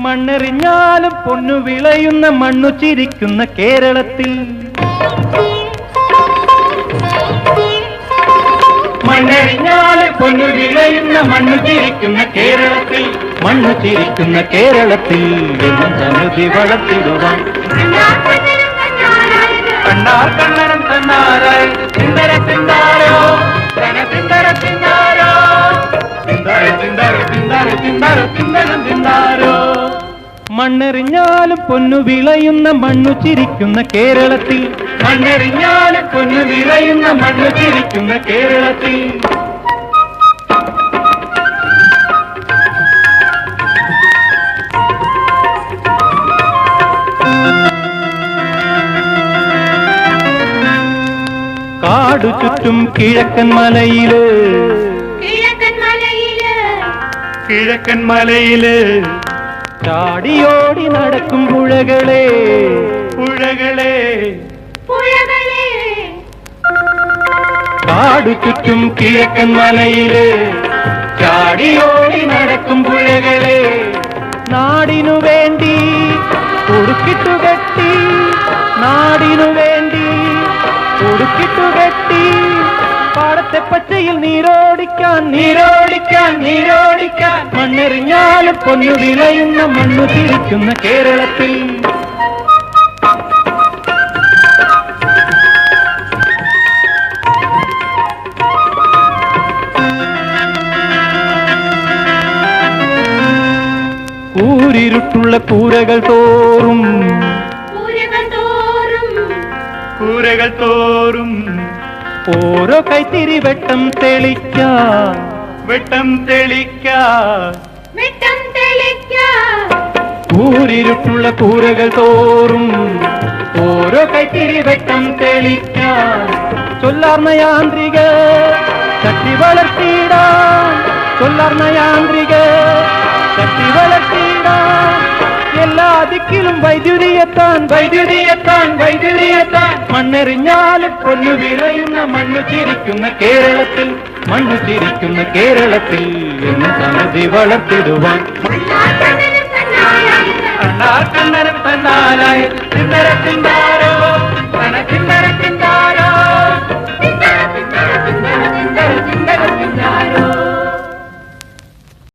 മണ്ണെറിഞ്ഞാലും പൊന്നു വിളയുന്ന മണ്ണു ചിരിക്കുന്ന കേരളത്തിൽ, മണ്ണെറിഞ്ഞാലും പൊന്നു വിളയുന്ന മണ്ണു ചിരിക്കുന്ന കേരളത്തിൽ, മണ്ണു ചിരിക്കുന്ന കേരളത്തിൽ എന്നും സമൃദ്ധി വളർത്തിടുവാൻ കണ്ണാർ കണ്ണനും തന്നാരായി ചിന്തര ചിന്താരോ ചിന്തര ചിന്താരോ ചിന്താര ചിന്താര ചിന്താര ചിന്താര ചിന്തനം ചിന്താരോ. മണ്ണെറിഞ്ഞാലും പൊന്നു വിളയുന്ന മണ്ണു ചിരിക്കുന്ന കേരളത്തിൽ, മണ്ണെറിഞ്ഞാലും പൊന്നു വിളയുന്ന മണ്ണു ചിരിക്കുന്ന കേരളത്തിൽ. കാടു ചുറ്റും കിഴക്കൻ മലയില്, കിഴക്കൻ മലയില് ചാടിയോടി നടക്കും പുഴകളെ, പുഴകളെ കാടു ചുറ്റും കിഴക്കൻ മലയില് ചാടിയോടി നടക്കും പുഴകളെ, നാടിനു വേണ്ടി കൊടുക്കിട്ടുകെട്ടി, നാടിനു വേണ്ടി കൊടുക്കിട്ടുകെട്ടി പാടത്തെ പച്ചയിൽ നീരോടിക്കാൻ നീരോടിക്കാൻ നീരോടിക്കാൻ. മണ്ണെറിഞ്ഞാലും പൊന്നു വിളയുന്ന മണ്ണു ചിരിക്കുന്ന കേരളത്തിൽ, കൂരിരുട്ടുള്ള കൂരകൾ തോറും, കൂരകൾ തോറും ഓരോ കൈത്തിരി വെട്ടം തെളിക്കാൻ, വെട്ടം തെളിക്കാൻ, വെട്ടം തെളിക്കാൻ. കൂരിരുട്ടുള്ള കൂരകൾ തോറും ഓരോ കൈത്തിരി വെട്ടം തെളിക്കാൻ. ചൊല്ലാർന്ന യാന്ത്രിക ശക്തി വളർത്തിയിടാൻ, ചൊല്ലാർന്ന യാന്ത്രിക ശക്തി വളർത്തിയിടാൻ. എല്ലാ ദിക്കിലും വൈദ്യുതിയെത്താൻ, വൈദ്യുതിയെത്താൻ, വൈദ്യുതിയെത്താൻ. മണ്ണെറിഞ്ഞാലും പൊന്നു വിളയുന്ന മണ്ണു ചിരിക്കുന്ന കേരളത്തിൽ, മണ്ണു ചിരിക്കുന്ന കേരളത്തിൽ എന്ന് സമൃദ്ധി വളർത്തിടുവാൻ കണ്ണാർ കണ്ണനും തന്നാലായി ചിന്തര ചിന്താ